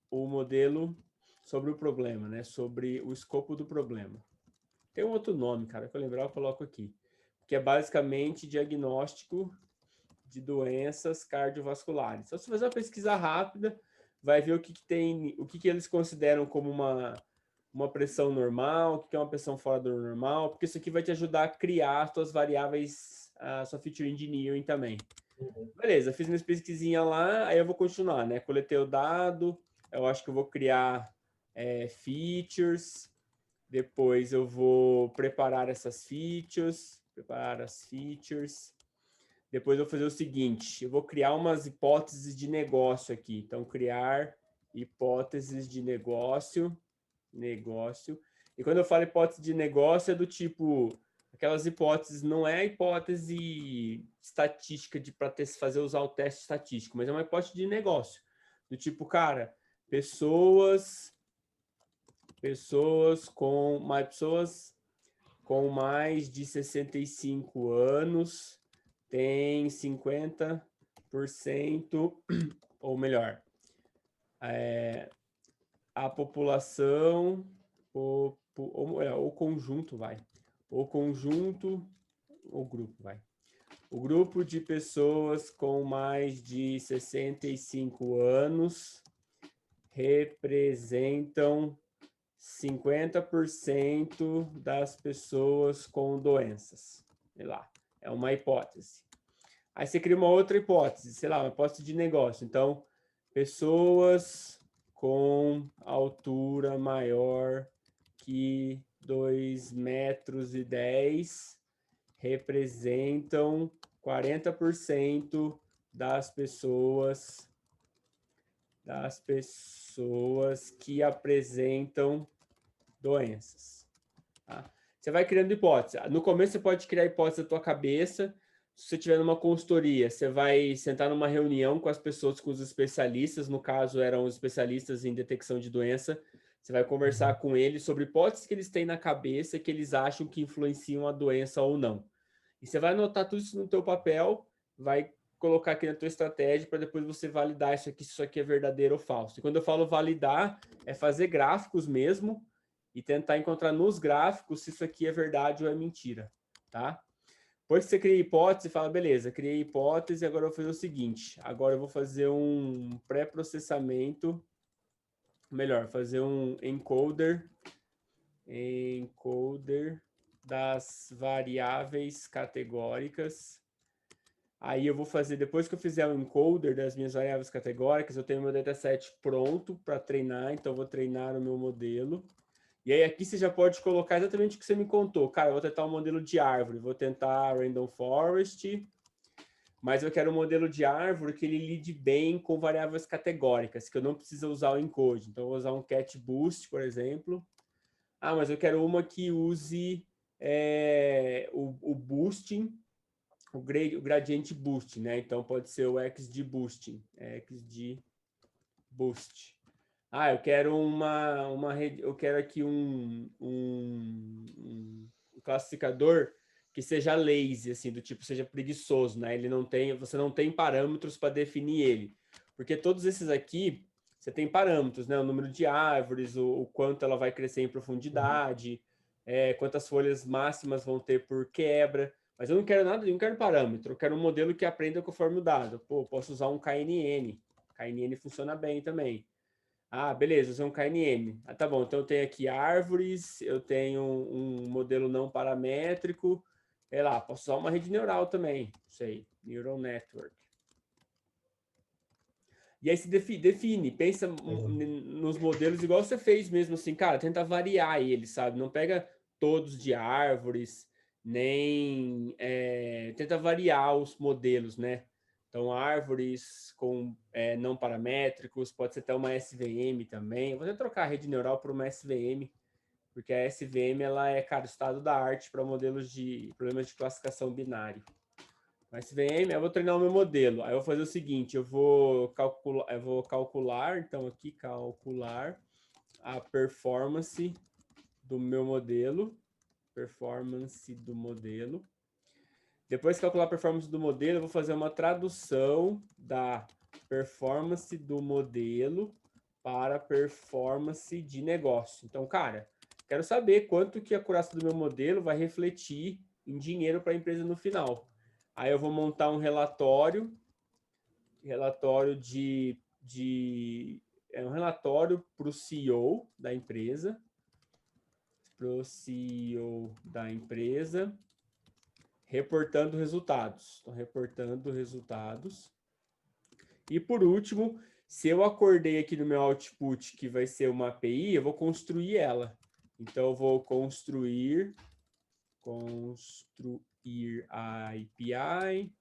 o modelo, sobre o problema, né? Sobre o escopo do problema. Tem um outro nome, cara, que eu lembrar, eu coloco aqui. Que é basicamente diagnóstico de doenças cardiovasculares. Então, se você fazer uma pesquisa rápida, vai ver o que tem, o que eles consideram como uma pressão normal, o que é uma pressão fora do normal, porque isso aqui vai te ajudar a criar as suas variáveis, a sua feature engineering também. Beleza, fiz minha pesquisinha lá, aí eu vou continuar, né? Coletei o dado, eu acho que eu vou criar features, depois eu vou preparar essas features, depois eu vou fazer o seguinte, eu vou criar umas hipóteses de negócio aqui. Então, criar hipóteses de negócio. E quando eu falo hipótese de negócio, é do tipo, aquelas hipóteses, não é hipótese estatística para fazer usar o teste estatístico, mas é uma hipótese de negócio. Do tipo, cara, pessoas com mais de 65 anos têm 50%, ou melhor, a população, o conjunto, o grupo de pessoas com mais de 65 anos representam 50% das pessoas com doenças. Sei lá, é uma hipótese. Aí você cria uma outra hipótese, sei lá, uma hipótese de negócio. Então, pessoas com altura maior que 2,10 metros representam 40% das pessoas que apresentam doenças. Tá? Você vai criando hipótese. No começo você pode criar a hipótese da tua cabeça. Se você estiver numa consultoria, você vai sentar numa reunião com as pessoas, com os especialistas, no caso eram os especialistas em detecção de doença, você vai conversar com eles sobre hipóteses que eles têm na cabeça que eles acham que influenciam a doença ou não. E você vai anotar tudo isso no teu papel, vai colocar aqui na tua estratégia para depois você validar isso aqui, se isso aqui é verdadeiro ou falso. E quando eu falo validar, é fazer gráficos mesmo e tentar encontrar nos gráficos se isso aqui é verdade ou é mentira, tá? Depois que você cria a hipótese, fala, beleza, criei a hipótese, agora eu vou fazer o seguinte, agora eu vou fazer um pré-processamento, melhor, fazer um encoder das variáveis categóricas. Aí eu vou fazer, depois que eu fizer o encoder das minhas variáveis categóricas, eu tenho meu dataset pronto para treinar, então eu vou treinar o meu modelo. E aí aqui você já pode colocar exatamente o que você me contou. Cara, eu vou tentar um modelo de árvore, vou tentar Random Forest, mas eu quero um modelo de árvore que ele lide bem com variáveis categóricas, que eu não preciso usar o encode. Então eu vou usar um cat boost, por exemplo. Ah, mas eu quero uma que use o boosting, o gradiente boost, né? Então pode ser o XG boosting, XG boost. Ah, eu quero eu quero aqui um classificador que seja lazy, assim, do tipo seja preguiçoso, né? Você não tem parâmetros para definir ele, porque todos esses aqui você tem parâmetros, né? O número de árvores, o quanto ela vai crescer em profundidade, quantas folhas máximas vão ter por quebra. Mas eu não quero nada, eu não quero parâmetro, eu quero um modelo que aprenda conforme o dado. Pô, posso usar um KNN. KNN funciona bem também. Ah, beleza, usar um KNN. Ah, tá bom, então eu tenho aqui árvores, eu tenho um modelo não paramétrico, sei lá, posso usar uma rede neural também, sei, neural network. E aí se define, pensa nos modelos igual você fez mesmo, assim, cara, tenta variar eles, sabe? Não pega todos de árvores, nem tenta variar os modelos, né? Então, árvores com não paramétricos, pode ser até uma SVM também. Eu vou até trocar a rede neural por uma SVM, porque a SVM ela é, cara, o estado da arte para modelos de problemas de classificação binário. A SVM, eu vou treinar o meu modelo. Aí eu vou fazer o seguinte, eu vou calcular, então aqui, calcular a performance do meu modelo. Performance do modelo. Depois de calcular a performance do modelo, eu vou fazer uma tradução da performance do modelo para performance de negócio. Então, cara, quero saber quanto que a acurácia do meu modelo vai refletir em dinheiro para a empresa no final. Aí eu vou montar um relatório um relatório para o CEO da empresa, reportando resultados. Então, reportando resultados. E por último, se eu acordei aqui no meu output que vai ser uma API, eu vou construir ela. Então, eu vou construir a API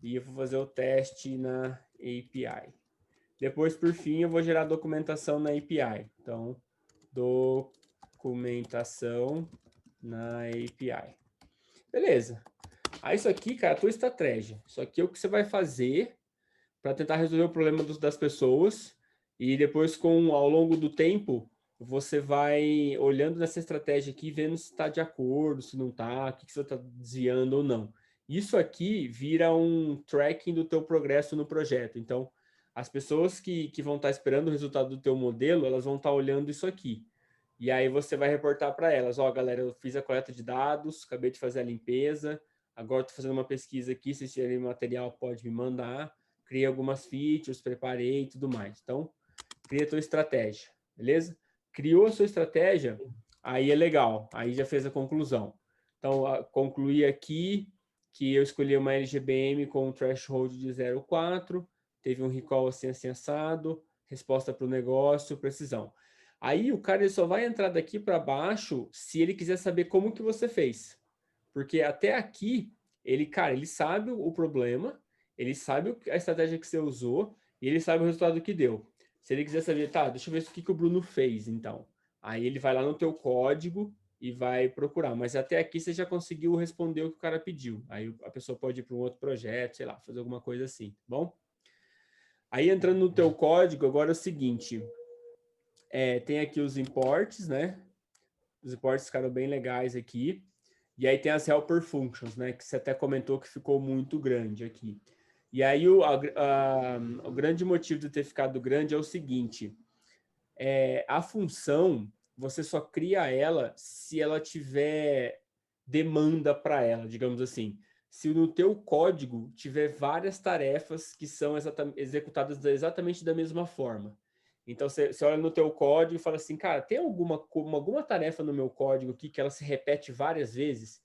e eu vou fazer o teste na API. Depois, por fim, eu vou gerar documentação na API. Então, documentação na API. Beleza. Aí isso aqui, cara, é a tua estratégia. Isso aqui é o que você vai fazer para tentar resolver o problema das pessoas. E depois, ao longo do tempo, você vai olhando nessa estratégia aqui, vendo se está de acordo, se não está, o que você está desviando ou não. Isso aqui vira um tracking do teu progresso no projeto. Então, as pessoas que vão estar esperando o resultado do teu modelo, elas vão estar olhando isso aqui. E aí você vai reportar para elas, ó, galera, eu fiz a coleta de dados, acabei de fazer a limpeza, agora estou fazendo uma pesquisa aqui, se tiverem material pode me mandar, criei algumas features, preparei e tudo mais. Então, cria a tua estratégia, beleza? Criou a sua estratégia, aí é legal, aí já fez a conclusão. Então, concluí aqui que eu escolhi uma LGBM com um threshold de 0,4, teve um recall assim assado, resposta para o negócio, precisão. Aí o cara ele só vai entrar daqui para baixo se ele quiser saber como que você fez. Porque até aqui, ele sabe o problema, ele sabe a estratégia que você usou e ele sabe o resultado que deu. Se ele quiser saber, tá, deixa eu ver o que o Bruno fez, então. Aí ele vai lá no teu código e vai procurar. Mas até aqui você já conseguiu responder o que o cara pediu. Aí a pessoa pode ir para um outro projeto, sei lá, fazer alguma coisa assim, tá bom? Aí entrando no teu código, agora é o seguinte, tem aqui os imports, né? Os imports ficaram bem legais aqui. E aí tem as helper functions, né? Que você até comentou que ficou muito grande aqui. E aí o grande motivo de ter ficado grande é o seguinte. A função, você só cria ela se ela tiver demanda para ela, digamos assim. Se no teu código tiver várias tarefas que são executadas exatamente da mesma forma. Então, você olha no teu código e fala assim, cara, tem alguma tarefa no meu código aqui que ela se repete várias vezes?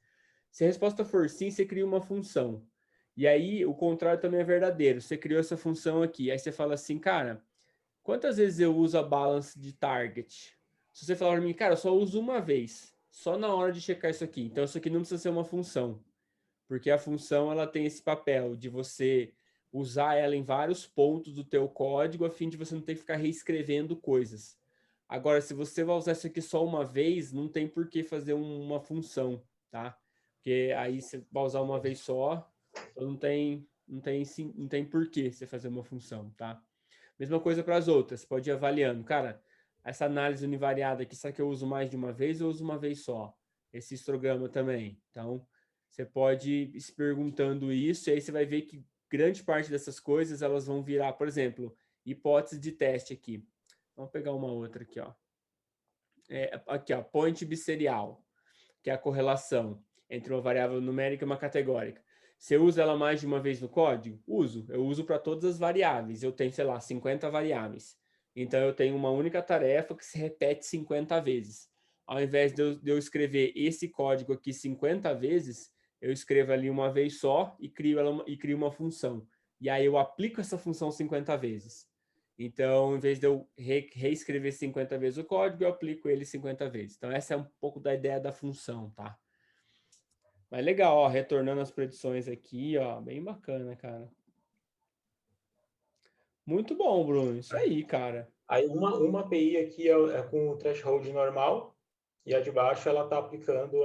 Se a resposta for sim, você cria uma função. E aí, o contrário também é verdadeiro. Você criou essa função aqui. Aí você fala assim, cara, quantas vezes eu uso a balance de target? Se você falar para mim, cara, eu só uso uma vez. Só na hora de checar isso aqui. Então, isso aqui não precisa ser uma função. Porque a função, ela tem esse papel de você usar ela em vários pontos do teu código, a fim de você não ter que ficar reescrevendo coisas. Agora, se você vai usar isso aqui só uma vez, não tem por que fazer uma função, tá? Porque aí você vai usar uma vez só, então não tem por que você fazer uma função, tá? Mesma coisa para as outras, você pode ir avaliando. Cara, essa análise univariada aqui, será que eu uso mais de uma vez ou uso uma vez só? Esse histograma também. Então, você pode ir se perguntando isso, e aí você vai ver que grande parte dessas coisas, elas vão virar, por exemplo, hipótese de teste aqui. Vamos pegar uma outra aqui, ó. Aqui, ó, point bisserial, que é a correlação entre uma variável numérica e uma categórica. Você usa ela mais de uma vez no código? Uso. Eu uso para todas as variáveis. Eu tenho, sei lá, 50 variáveis. Então, eu tenho uma única tarefa que se repete 50 vezes. Ao invés de eu escrever esse código aqui 50 vezes, eu escrevo ali uma vez só e crio uma função. E aí eu aplico essa função 50 vezes. Então, em vez de eu reescrever 50 vezes o código, eu aplico ele 50 vezes. Então, essa é um pouco da ideia da função, tá? Mas legal, ó, retornando as predições aqui, ó, bem bacana, cara. Muito bom, Bruno. Isso aí, cara. Aí uma API aqui é com o threshold normal e a de baixo ela está aplicando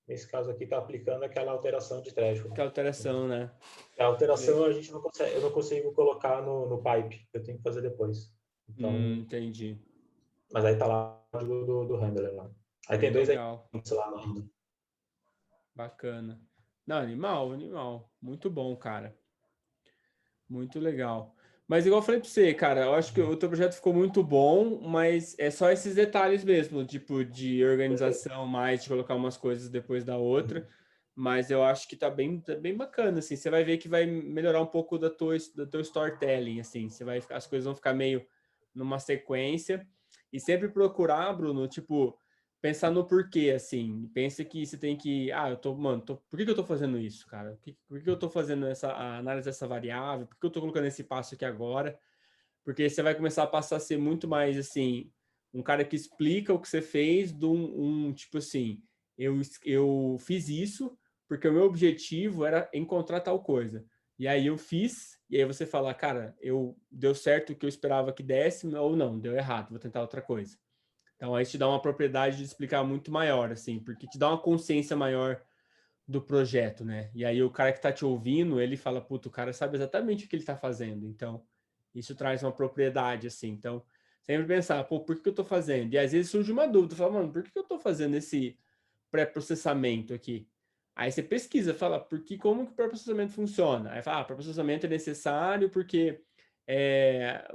nesse caso aqui está aplicando aquela alteração de threshold. Que alteração, né? A alteração a gente não consegue, eu não consigo colocar no pipe, eu tenho que fazer depois. Então, entendi. Mas aí tá lá o código do handler lá. Aí tem dois Legal. lá no handler. Bacana. Não, animal. Muito bom, cara. Muito legal. Mas igual eu falei pra você, cara, eu acho que o teu projeto ficou muito bom, mas é só esses detalhes mesmo, tipo de organização mais, de colocar umas coisas depois da outra. Mas eu acho que tá bem bacana, assim. Você vai ver que vai melhorar um pouco do teu storytelling, assim. As coisas vão ficar meio numa sequência. E sempre procurar, Bruno, tipo, pensar no porquê, assim. Pensa que você tem que... por que eu tô fazendo isso, cara? Por que eu tô fazendo a análise dessa variável? Por que eu tô colocando esse passo aqui agora? Porque você vai começar a passar a ser muito mais, assim, um cara que explica o que você fez tipo assim, eu fiz isso porque o meu objetivo era encontrar tal coisa. E aí eu fiz, e aí você fala, cara, deu certo o que eu esperava que desse, ou não, deu errado, vou tentar outra coisa. Então, aí te dá uma propriedade de explicar muito maior, assim, porque te dá uma consciência maior do projeto, né? E aí o cara que tá te ouvindo, ele fala, puta, o cara sabe exatamente o que ele tá fazendo. Então, isso traz uma propriedade, assim. Então, sempre pensar, pô, por que eu tô fazendo? E às vezes surge uma dúvida, fala, mano, por que eu tô fazendo esse pré-processamento aqui? Aí você pesquisa, fala, como que o pré-processamento funciona? Aí fala, pré-processamento é necessário porque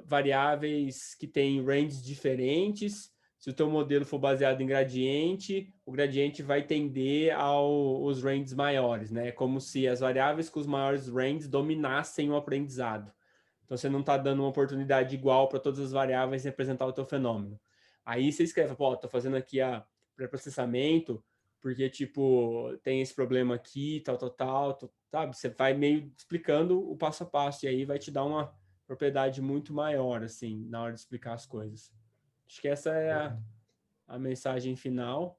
variáveis que têm ranges diferentes. Se o teu modelo for baseado em gradiente, o gradiente vai tender aos ranges maiores, né? Como se as variáveis com os maiores ranges dominassem o aprendizado. Então, você não está dando uma oportunidade igual para todas as variáveis representar o teu fenômeno. Aí você escreve, pô, estou fazendo aqui a pré-processamento porque, tipo, tem esse problema aqui, tal, sabe? Você vai meio explicando o passo a passo e aí vai te dar uma propriedade muito maior, assim, na hora de explicar as coisas. Acho que essa é a mensagem final.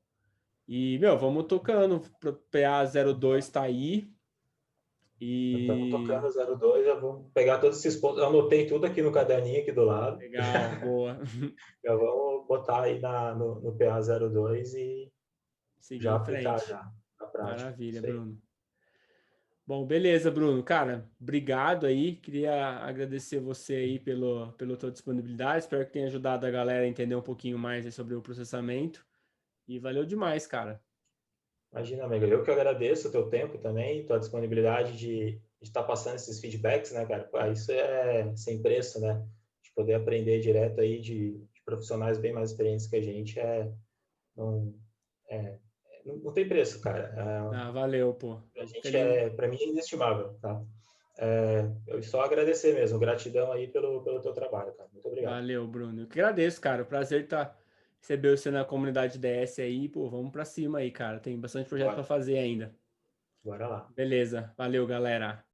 E, vamos tocando. O PA02 está aí. Estamos E... tocando 02, já vamos pegar todos esses pontos. Eu anotei tudo aqui no caderninho aqui do lado. Legal, boa. Já vamos botar aí no PA02 e Seguir já em aplicar frente. já na prática. Maravilha, Isso aí. Bruno. Bom, beleza, Bruno. Cara, obrigado aí. Queria agradecer você aí pela tua disponibilidade. Espero que tenha ajudado a galera a entender um pouquinho mais aí sobre o processamento. E valeu demais, cara. Imagina, amigo, eu que agradeço o teu tempo também, tua disponibilidade de estar passando esses feedbacks, né, cara? Isso é sem preço, né? De poder aprender direto aí de profissionais bem mais experientes que a gente não, é, não tem preço, cara. Valeu, pô. Pra gente Feliz. para mim é inestimável, tá? Eu só agradecer mesmo, gratidão aí pelo teu trabalho, cara. Muito obrigado. Valeu, Bruno. Eu que agradeço, cara. Prazer receber você na comunidade DS aí. Pô, vamos pra cima aí, cara. Tem bastante projeto para Bora, fazer ainda. bora lá. Beleza. Valeu, galera.